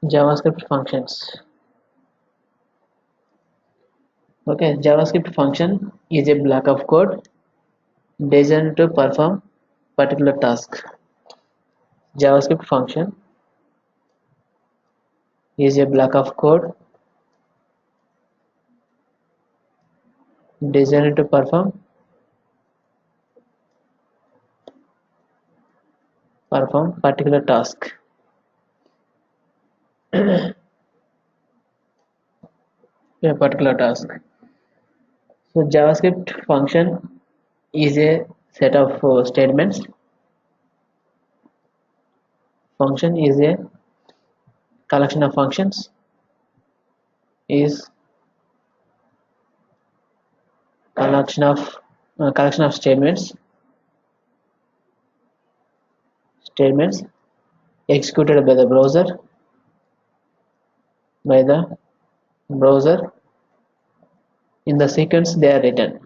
JavaScript functions. Okay, JavaScript function is a block of code designed to perform particular task. JavaScript function is a block of code designed to perform particular task. A particular task. So JavaScript function is a set of statements. Function is a collection of functions. Is collection of statements executed by the browser in the sequence they are written.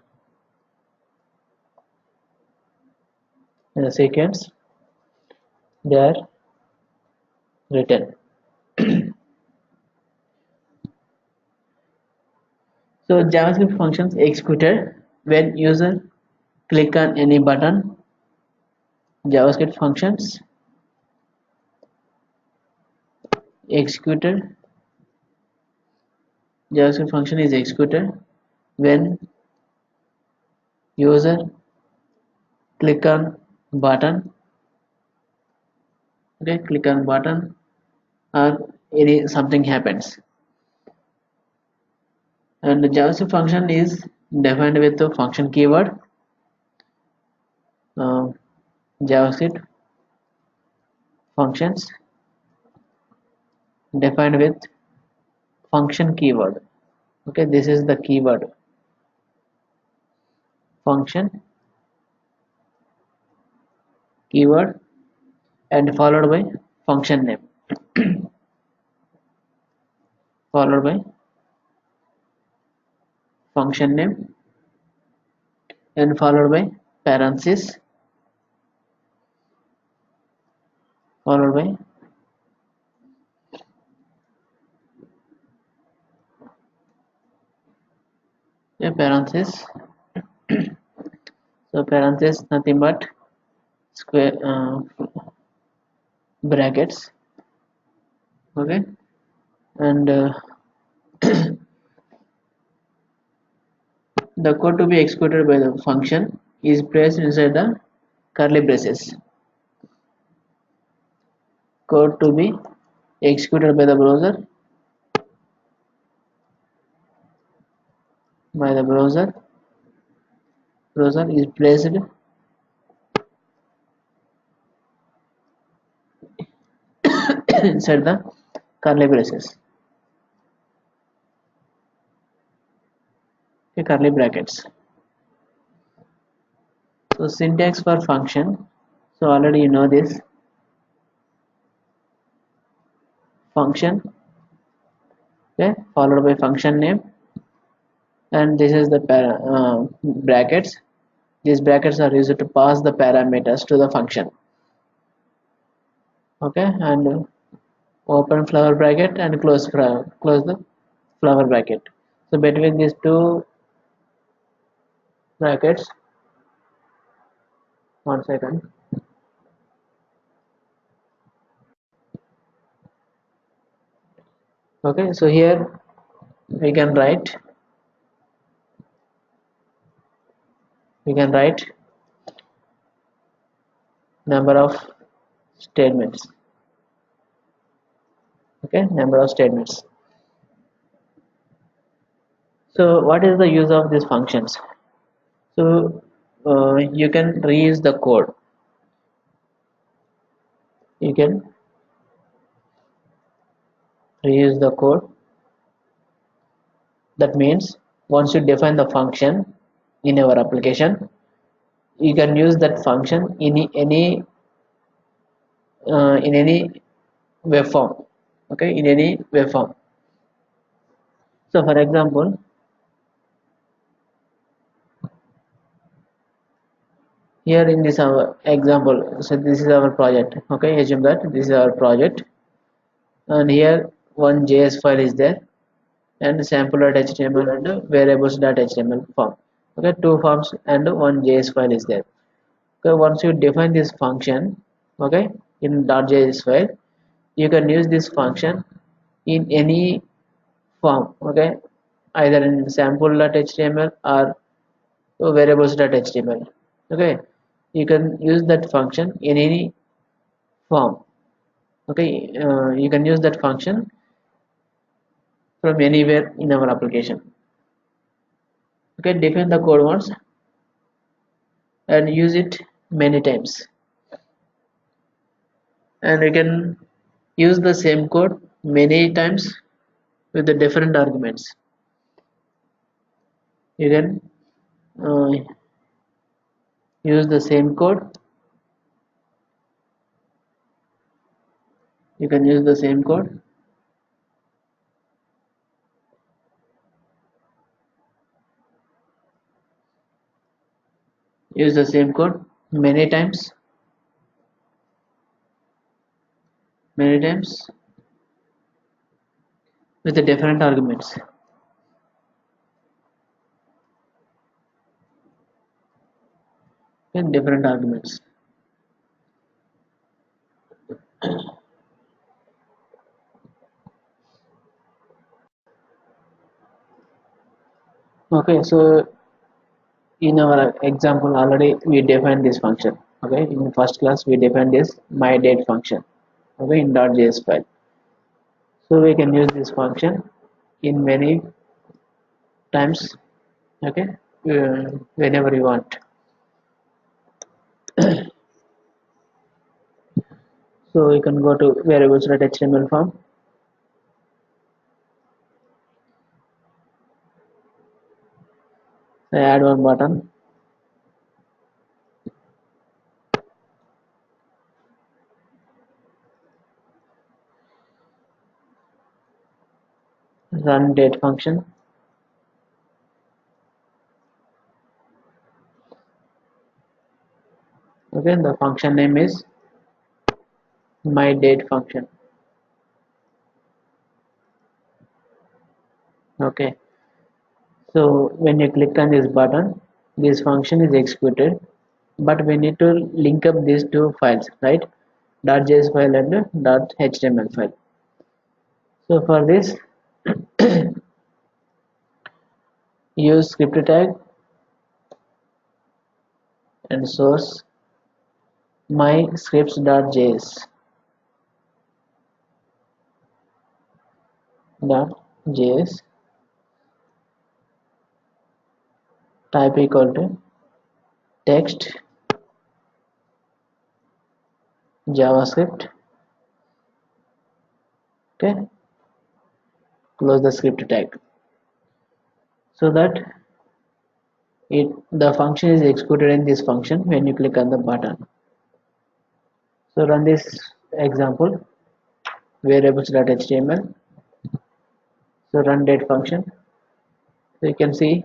In the sequence they are written. So JavaScript functions executed when user click on any button. JavaScript functions executed. JavaScript function is executed when user click on button. Okay, click on button or any something happens. And the JavaScript function is defined with the function keyword. JavaScript functions defined with function keyword. Okay, this is the keyword function keyword and followed by function name. Followed by function name and followed by parenthesis, followed by a parenthesis. So parenthesis nothing but square brackets. Okay, and the code to be executed by the function is placed inside the curly braces. Code to be executed by the browser is placed inside the curly braces. Okay, curly brackets. So syntax for function. So already you know this. Function, okay, followed by function name, and this is the brackets. These brackets are used to pass the parameters to the function. Okay, and open flower bracket and close the flower bracket. So between these two brackets, 1 second. Okay, so here we can write number of statements. Okay, number of statements. So what is the use of these functions? So you can reuse the code. You can reuse the code. That means once you define the function in your application, you can use that function in any web form. Okay, in any web form. So for example, here in this our example, so this is our project. Okay, assume that this is our project, and here one JS file is there, and sample.html and variables.html form. Okay, two forms and one JS file is there. Okay, once you define this function, okay, in .js file, you can use this function in any form, okay, either in sample.html or variables.html. Okay, you can use that function in any form. Okay, you can use that function from anywhere in our application. Okay, define the code once and use it many times, and you can use the same code many times with the different arguments. You can uh, use the same code. You can use the same code. Use the same code many times with the different arguments. And different arguments. Okay, so in our example already we defined this function. Okay, in the first class we defined this myDate function. Okay, in .js file. So we can use this function in many times. Okay, whenever you want. So you can go to variables.html form. I add one button. Run date function. Okay, the function name is myDate function. Okay, so when you click on this button, this function is executed, but we need to link up these two files, right? .js file and .html file. So for this, use script tag and source my scripts.js type equal to text javascript. Okay, close the script tag so that the function is executed in this function when you click on the button. So run this example variables.html. So run date function. So you can see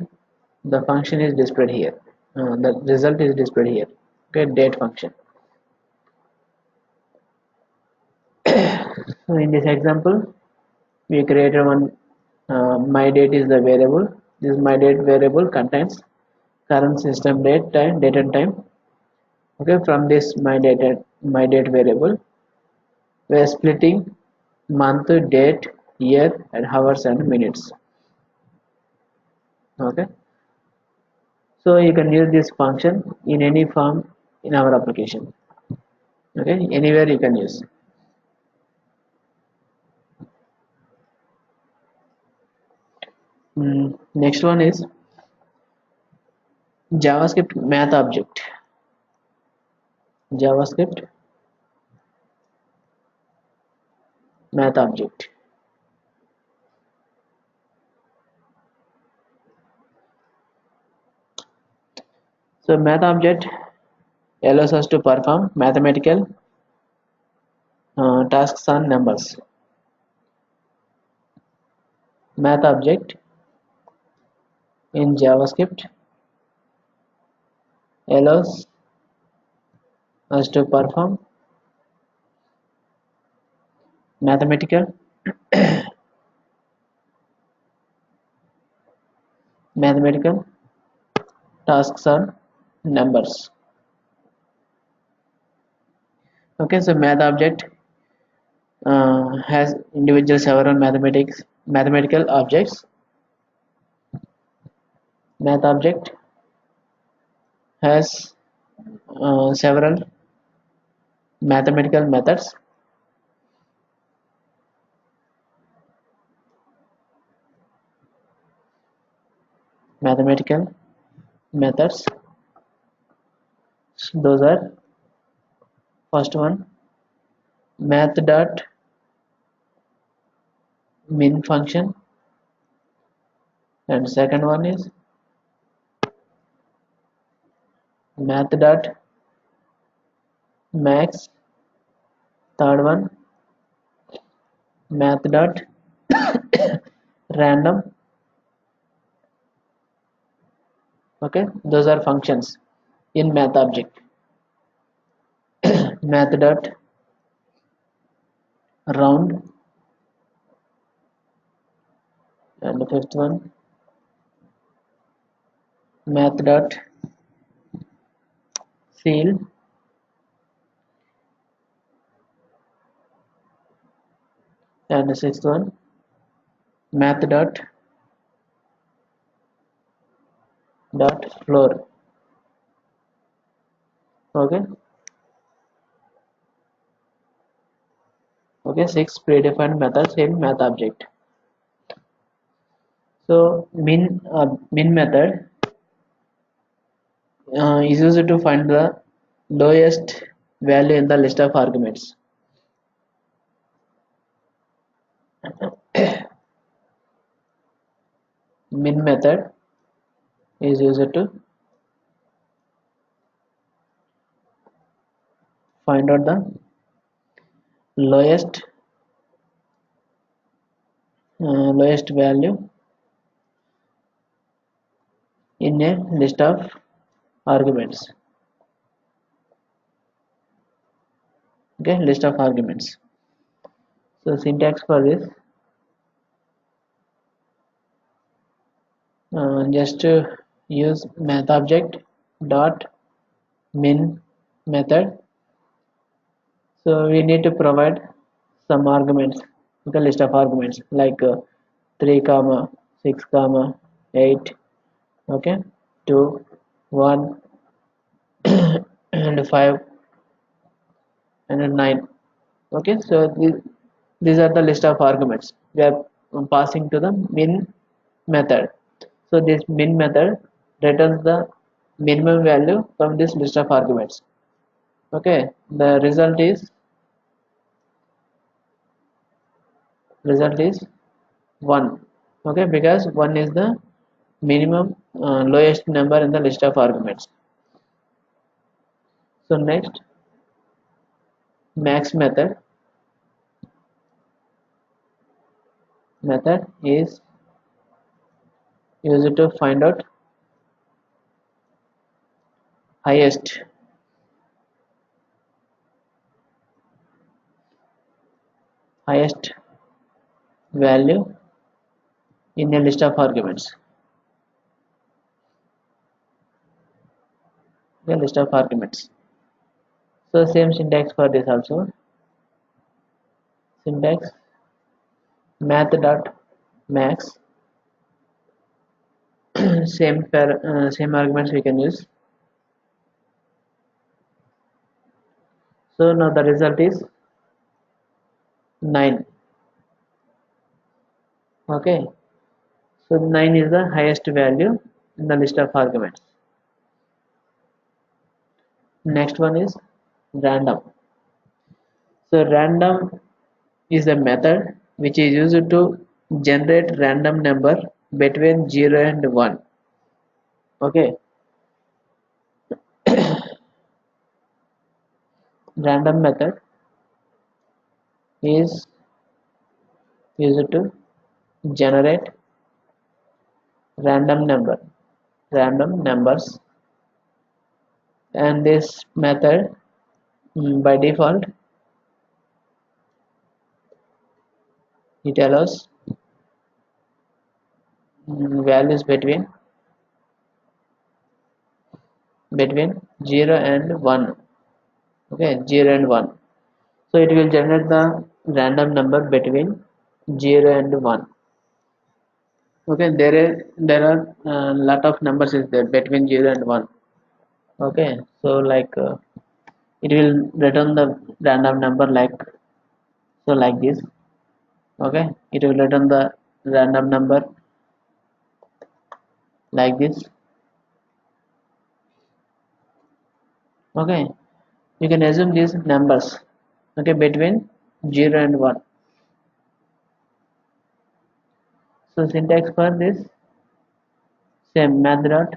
the function is displayed here. The result is displayed here. Okay, date function. So in this example, we created one myDate is the variable. This myDate variable contains current system date, time, date and time. Okay, from this myDate variable, we are splitting month, date, year, and hours and minutes. Okay, so you can use this function in any form in our application. Okay, anywhere you can use. Next one is JavaScript math object. JavaScript math object. So math object allows us to perform mathematical tasks on numbers. Math object in JavaScript allows us to perform mathematical Mathematical tasks are numbers. Okay, so math object has individual several mathematical objects. Math object has several mathematical methods. Mathematical methods. Those are first one math dot min function, and second one is math dot max, third one math dot random. Okay, those are functions in math object. Math dot round, and the fifth one math dot seal, and the sixth one math dot floor. Okay, okay, six predefined methods in math object. So min method is used to find the lowest value in the list of arguments. Min method is used to find out the lowest value in a list of arguments. Okay, list of arguments. So syntax for this, just to use math object dot min method. So we need to provide some arguments, the list of arguments like 3 comma 6 comma 8, okay, 2 1 and 5 and 9. Okay, so these are the list of arguments we are passing to the min method. So this min method returns the minimum value from this list of arguments. Okay, the result is 1. Okay, because 1 is the minimum lowest number in the list of arguments. So next, max method is used to find out highest value in a list of arguments. The list of arguments. So same syntax for this also. Syntax math dot max. same arguments we can use. So now the result is 9. Okay, so 9 is the highest value in the list of arguments. Next one is random. So random is a method which is used to generate random number between 0 and 1. Okay, random method is used to generate random numbers, and this method by default it allows values between 0 and 1. Okay, 0 and 1. So it will generate the random number between 0 and 1. Okay, there are lot of numbers is there between 0 and 1. Okay, so like it will return the random number like this. Okay, it will return the random number like this. Okay, you can assume these numbers, okay, between 0 and 1. So syntax for this same math dot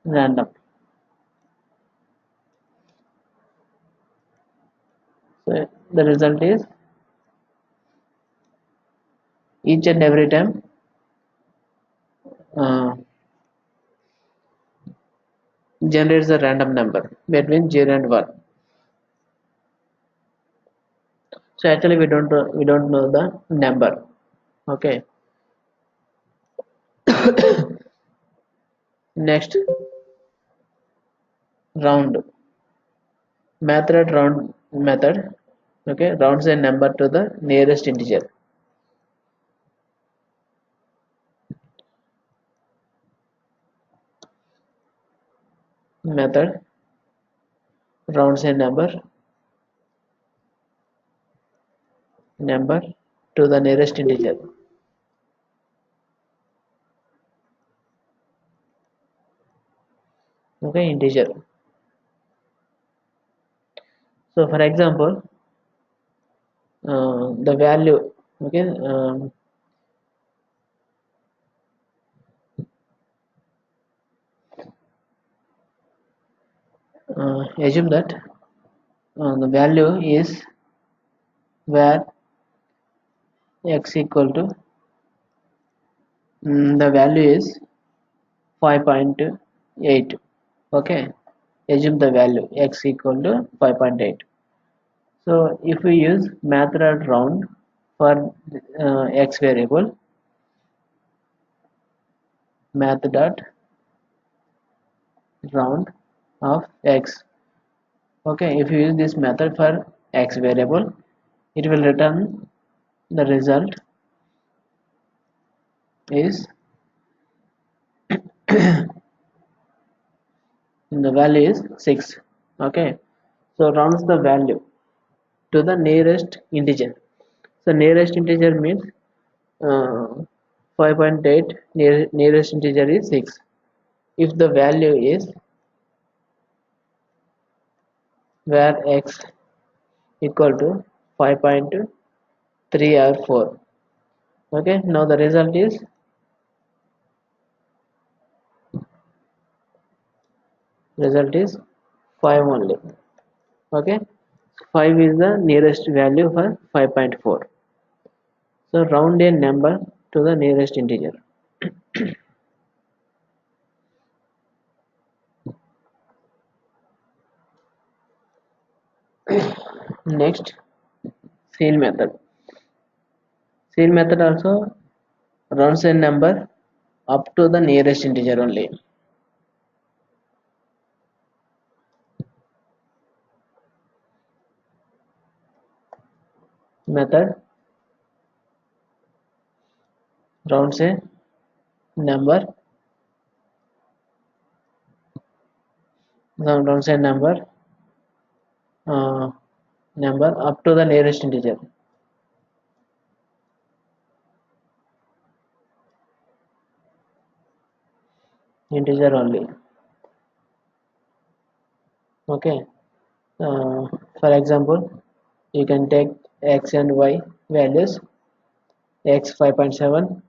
random. So the result is each and every time uh, generates a random number between 0 and 1. So actually we don't know the number. Okay, next, round method. Okay, rounds a number to the nearest integer. Method rounds a number to the nearest integer. Okay, integer. So for example, the value, okay, assume that the value is where x equal to the value is 5.8. Okay, assume the value x equal to 5.8. So if we use method round for x variable, math dot round of x. Okay, if you use this method for x variable, it will return the result is the value is 6. Okay, so rounds the value to the nearest integer. So nearest integer means uh, 5.8, nearest integer is 6. If the value is where x equal to 5.3 or 4. Okay, now the result is 5 only. Okay, 5 is the nearest value for 5.4. So round a number to the nearest integer. Next, seal method. Seal method also rounds a number up to the nearest integer only. Method rounds a number rounds a uh, number up to the nearest integer only. Okay, for example, you can take x and y values, x 5.7,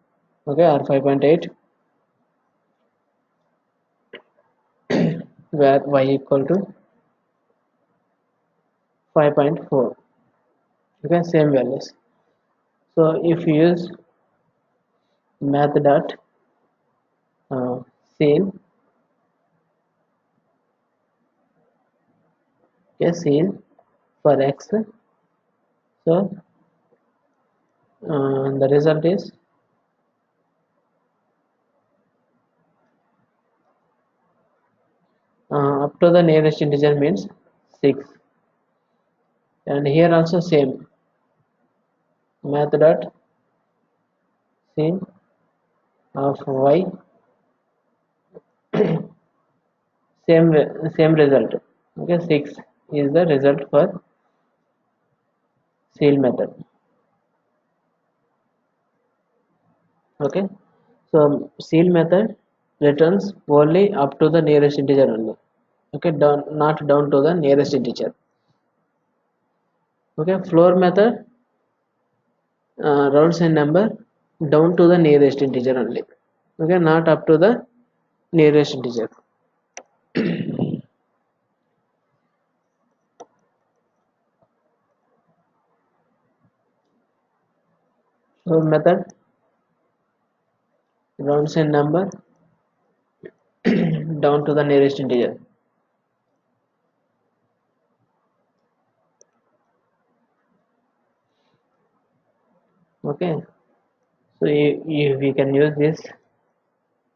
okay, or 5.8, where y equal to 5.4. Okay, same values. So if you use math dot seal, okay, seal for x, so the result is up to the nearest integer means 6, and here also same math dot scene of y, same result. Okay, 6 is the result for seal method. Okay, so seal method returns only up to the nearest integer only. Okay, not down to the nearest integer. Okay, floor method rounds a number down to the nearest integer only. Okay, not up to the nearest integer. Floor method rounds a number down to the nearest integer. Okay, so we can use these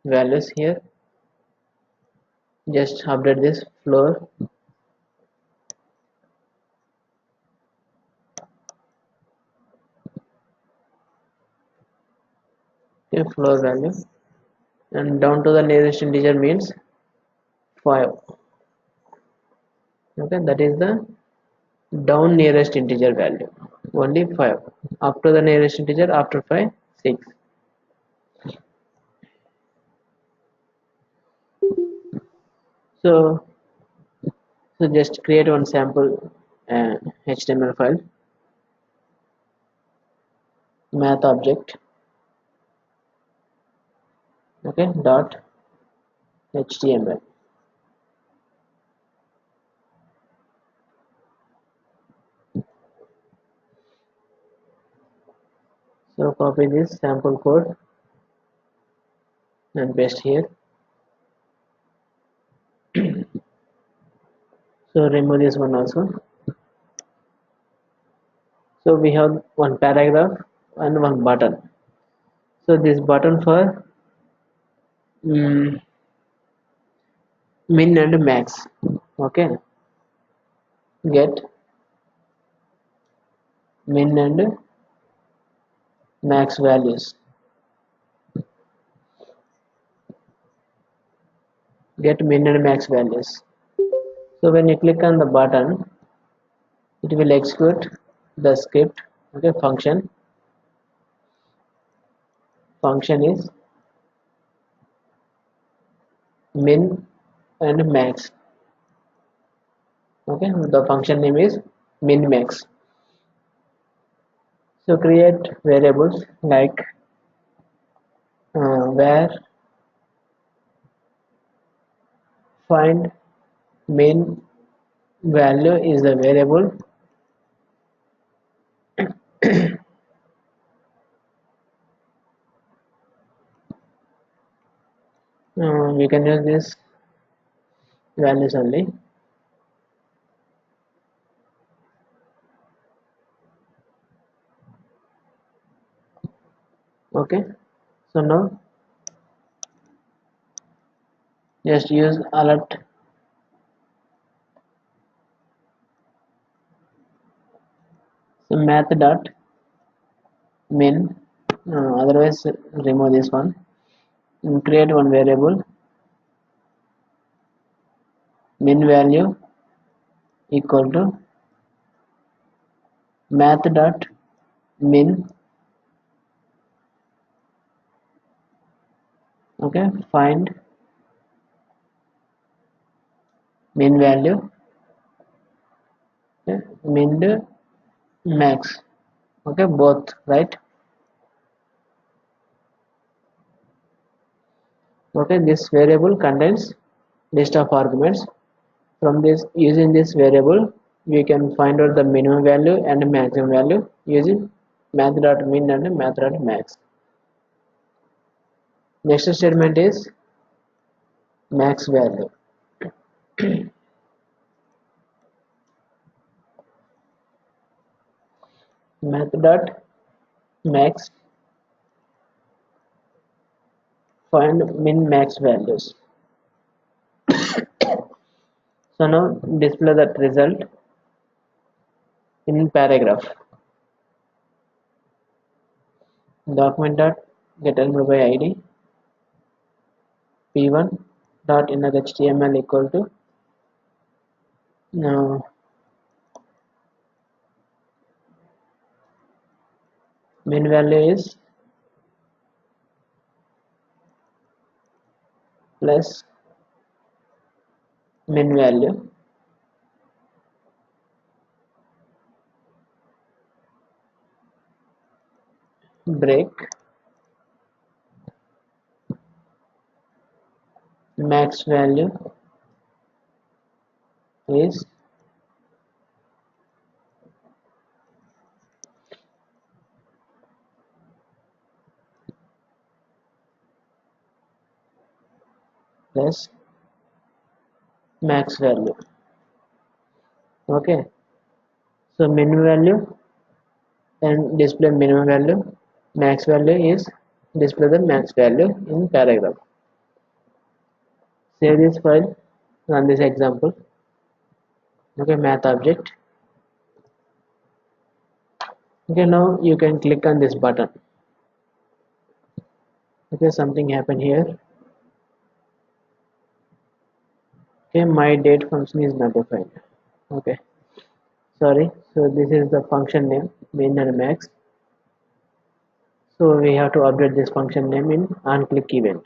values here. Just update this floor. Okay, floor value, and down to the nearest integer means 5. Okay, that is the down nearest integer value, only 5. Up to the nearest integer after 5, 6. So just create one sample HTML file, math object. Okay, dot HTML. So copy this sample code and paste here. So remove this one also. So we have one paragraph and one button. So this button for min and max. Okay, get min and max values. Get min and max values. So when you click on the button, it will execute the script. Okay, function is min and max. Okay, the function name is min max. So create variables like where find min value is the variable. We can use this values only. Okay, so now just use alert. So math dot min, otherwise remove this one, and create one variable min value equal to math dot min. Okay, find min value. Okay, min max. Okay, both, right? Okay, this variable contains list of arguments. From this, using this variable, we can find out the minimum value and maximum value using math.min and math.max. Next statement is max value. Math dot max, find min max values. So now display that result in paragraph. Document dot get element by id p1 dot inner html equal to now min value is plus min value break max value is plus max value. Okay, so minimum value and display minimum value, max value is display the max value in paragraph. Save this file, run this example. Okay, math object. Okay, now you can click on this button. Okay, something happened here. Okay, my date function is not defined. Okay, sorry. So this is the function name min and max. So we have to update this function name in onClick event.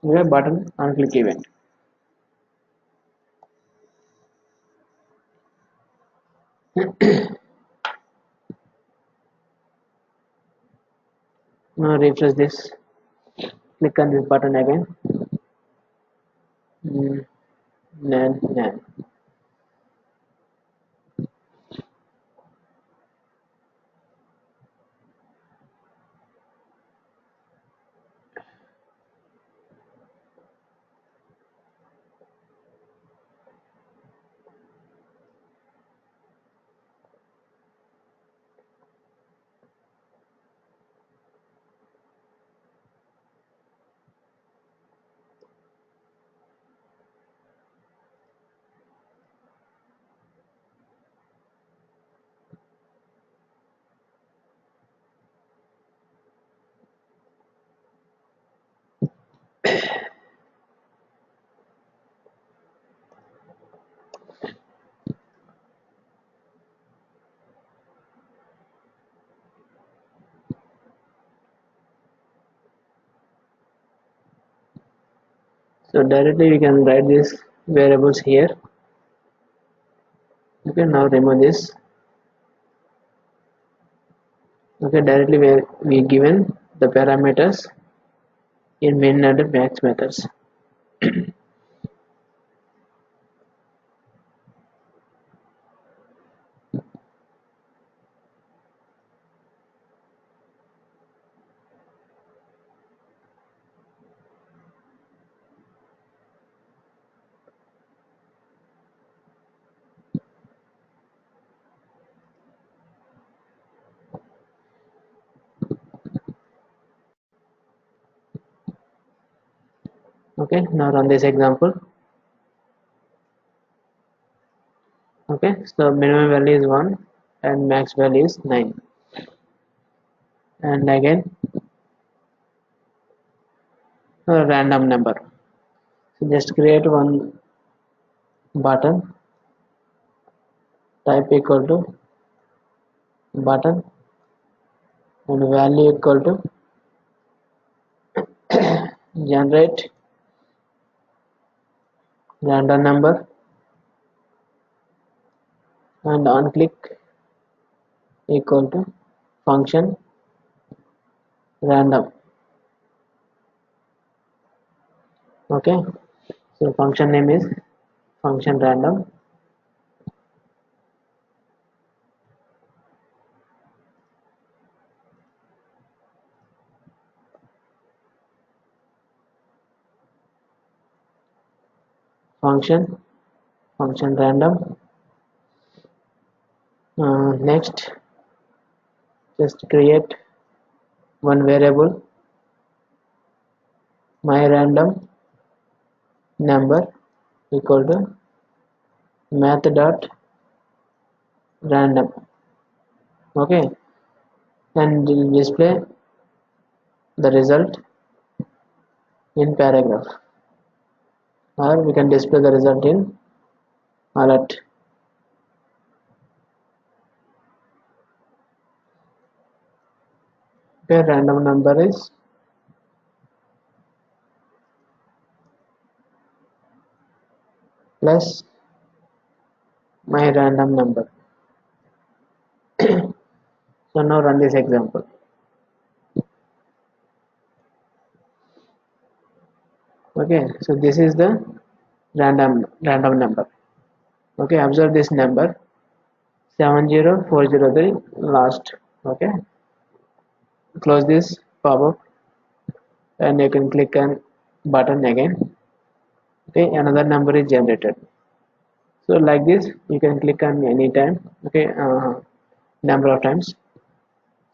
Okay, button onClick event. Now refresh this. Click on this button again. Nan. So directly we can write these variables here. Okay, now remove this. Okay, directly we given the parameters in min and max methods. Okay, now run this example. Okay, so minimum value is 1 and max value is 9. And again a random number. So just create one button, type equal to button and value equal to generate random number and on click equal to function random. Okay, so function name is function random. Function random. Next just create one variable my random number equal to math dot random. Okay, and we'll display the result in paragraph, or we can display the result in alert. Okay, random number is plus my random number. So now run this example. Okay, so this is the random number. Okay, observe this number 70403 last. Okay, close this pop-up and you can click on button again. Okay, another number is generated. So like this you can click on any time. Okay, number of times,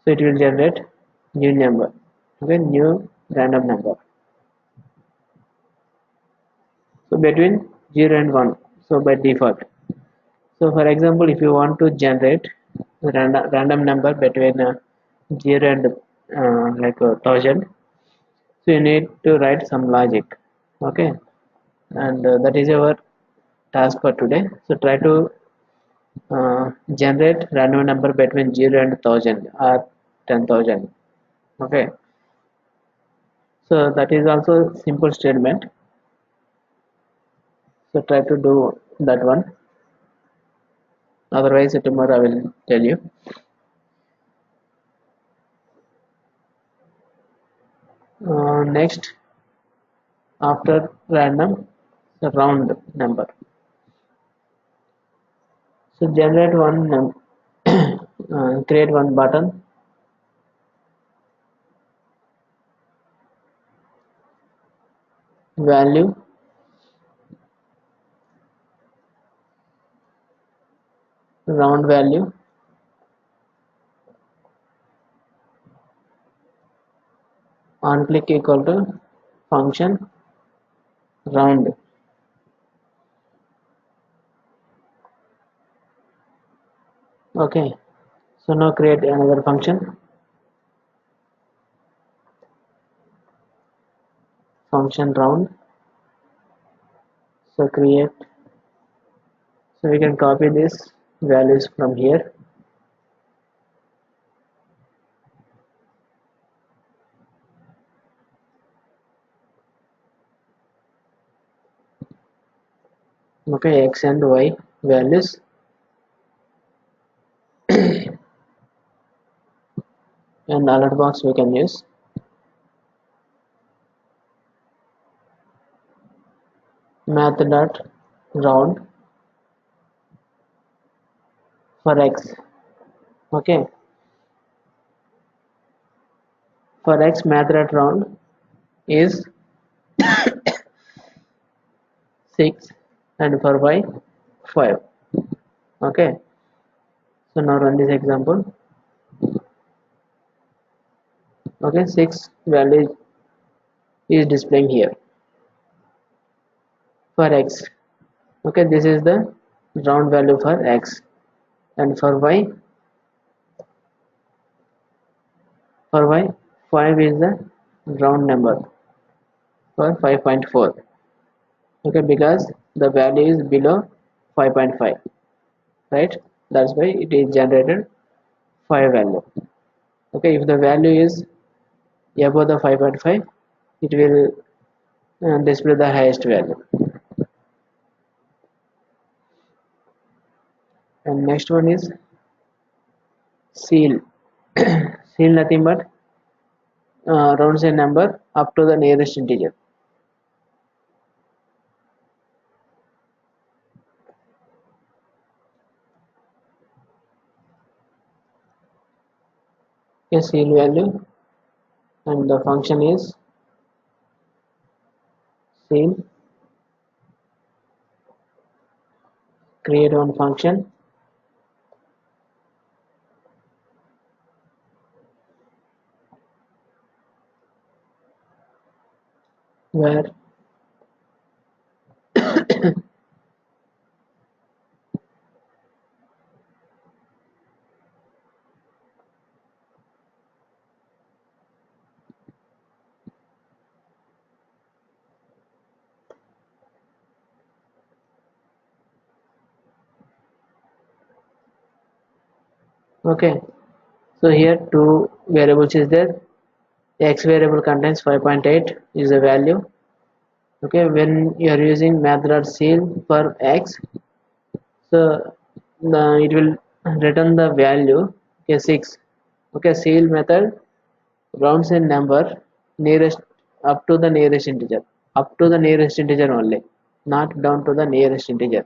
so it will generate new number. Okay, new random number. So between 0 and 1, so by default. So for example, if you want to generate random number between 0 and like 1000, so you need to write some logic. Okay, and that is our task for today. So try to generate random number between 0 and 1000 or 10,000. Okay, so that is also simple statement. So try to do that one, otherwise tomorrow I will tell you. Next, after random, the round number. So generate one create one button, value round value, on click equal to function round. Okay, so now create another function round. So create, so we can copy these values from here. Okay, x and y values. And alert box we can use. Math dot round for x. Okay, for x math dot round is 6 and for y 5. Okay, so now run this example. Okay, 6 value is displaying here for x. Okay, this is the round value for x, and for y 5 is the round number for 5.4. Okay, because the value is below 5.5, right? That's why it is generated 5 value. Okay, if the value is above the 5.5, it will display the highest value. And next one is seal. Seal nothing but rounds a number up to the nearest integer. A seal value, and the function is seal. Create one function, where okay, so here two variables is there. X variable contains 5.8 is the value. Okay, when you are using math.ceil for x, so it will return the value, okay, 6. Okay, ceil method rounds a number nearest up to the nearest integer, up to the nearest integer only, not down to the nearest integer.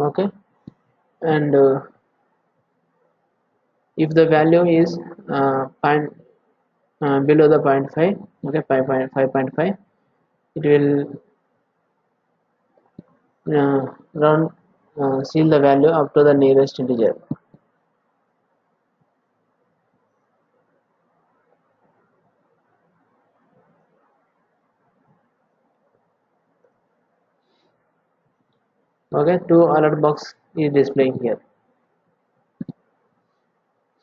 Okay, and if the value is point below the point 5, okay, 5.5, it will round seal the value up to the nearest integer. Okay, two alert box is displaying here.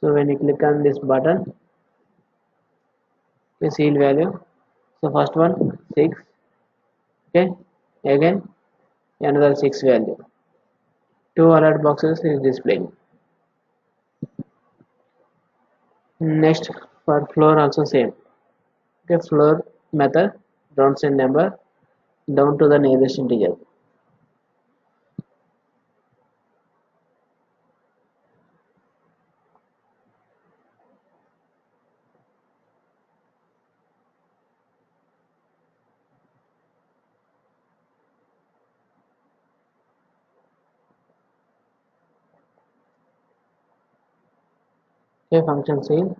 So when you click on this button, you seal value. So first one 6, okay, again another 6 value. Two alert boxes is displaying. Next, for floor also same. Okay, floor method rounds a number down to the nearest integer. Okay, function seal.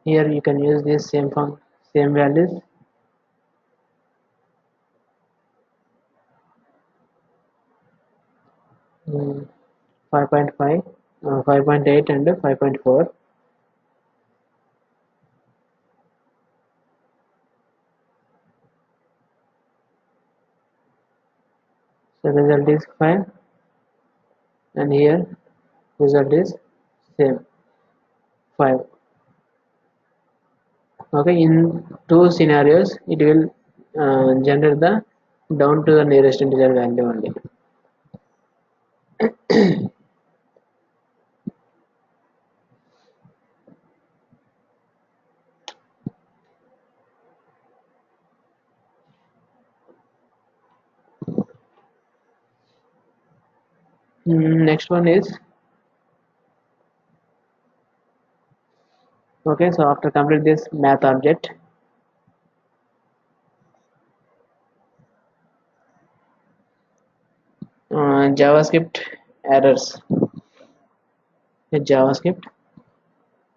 Here you can use this same values. 5.5, 5.8 and 5.4. So result is 5, and here result is same 5. Okay, in two scenarios it will generate the down to the nearest integer value only. Next one is, okay, so after complete this math object, JavaScript errors. JavaScript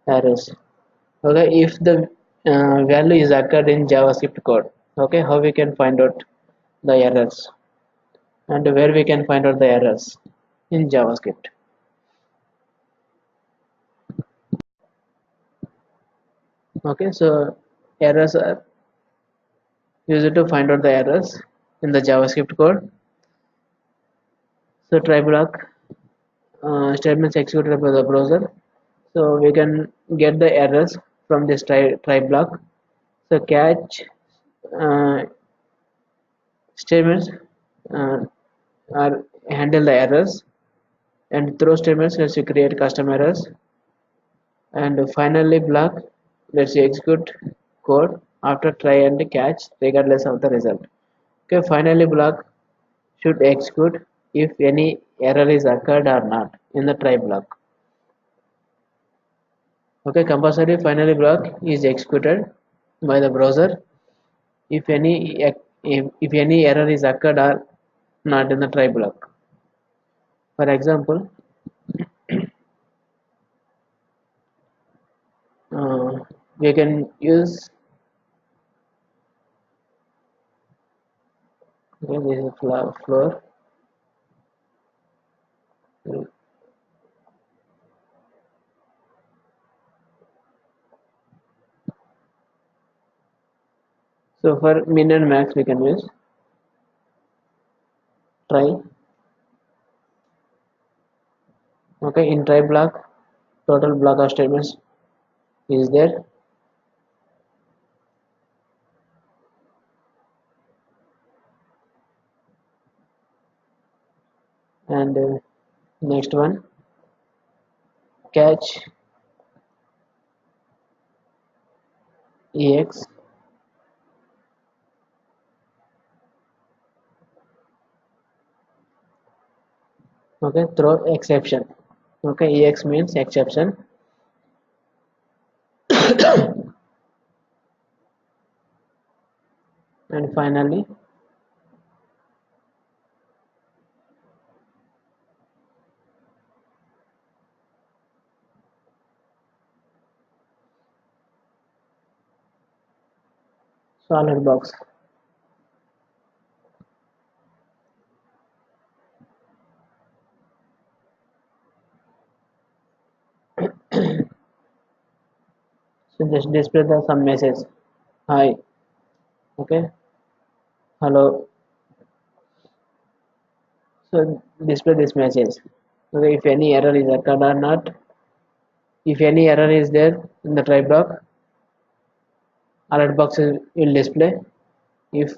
errors. Okay, if the value is occurred in JavaScript code, okay, how we can find out the errors, and where we can find out the errors in JavaScript. Okay, so errors are used to find out the errors in the JavaScript code. So try block statements executed by the browser. So we can get the errors from this try block. So catch uh, statements uh, are handle the errors, and throw statements lets you create custom errors, and finally block lets you execute code after try and catch regardless of the result. Okay, finally block should execute if any error is occurred or not in the try block. Okay, compulsory finally block is executed by the browser if any error is occurred or not in the try block. For example, we can use Okay, this is floor. So for min and max we can use try. Okay, in try block, total block of statements is there, and next one catch ex. Okay, throw exception. Okay, ex means exception. And finally solid box. So just display the some message, hi. Okay, hello. So display this message. Okay, if any error is occurred or not, if any error is there in the try block, alert box will display. If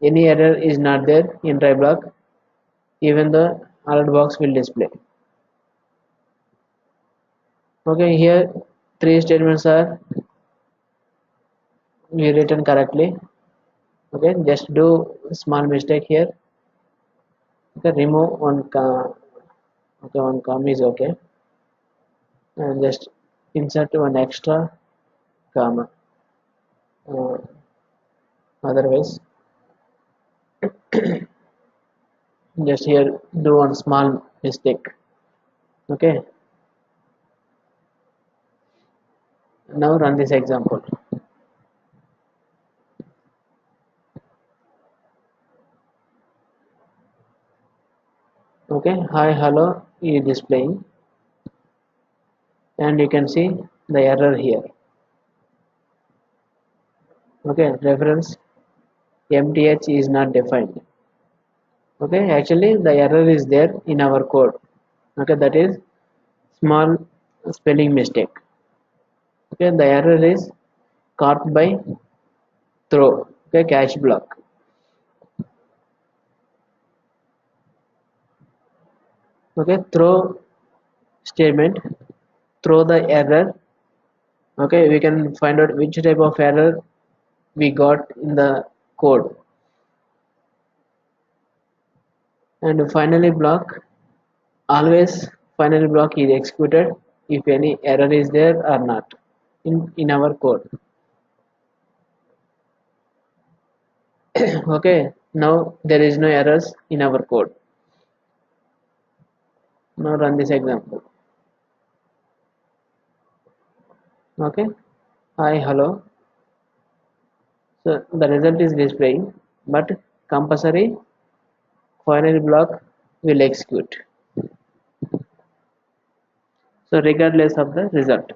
any error is not there in try block, even the alert box will display. Okay, here three statements are written correctly. Okay, just do small mistake here. Okay, remove one okay, one comma is okay, and just insert one extra comma. uh, Otherwise just here do one small mistake. Okay, now run this example. Okay, hi hello is displaying, and you can see the error here. Okay, reference mth is not defined. Okay, actually the error is there in our code. Okay, that is small spelling mistake. Okay, the error is caught by throw. Okay, catch block. Okay, throw statement throw the error. Okay, we can find out which type of error we got in the code. And finally block, always finally block is executed if any error is there or not in our code. Okay, now there is no errors in our code. Now run this example. Okay, hi hello. So the result is displaying, but compulsory finally block will execute, so regardless of the result.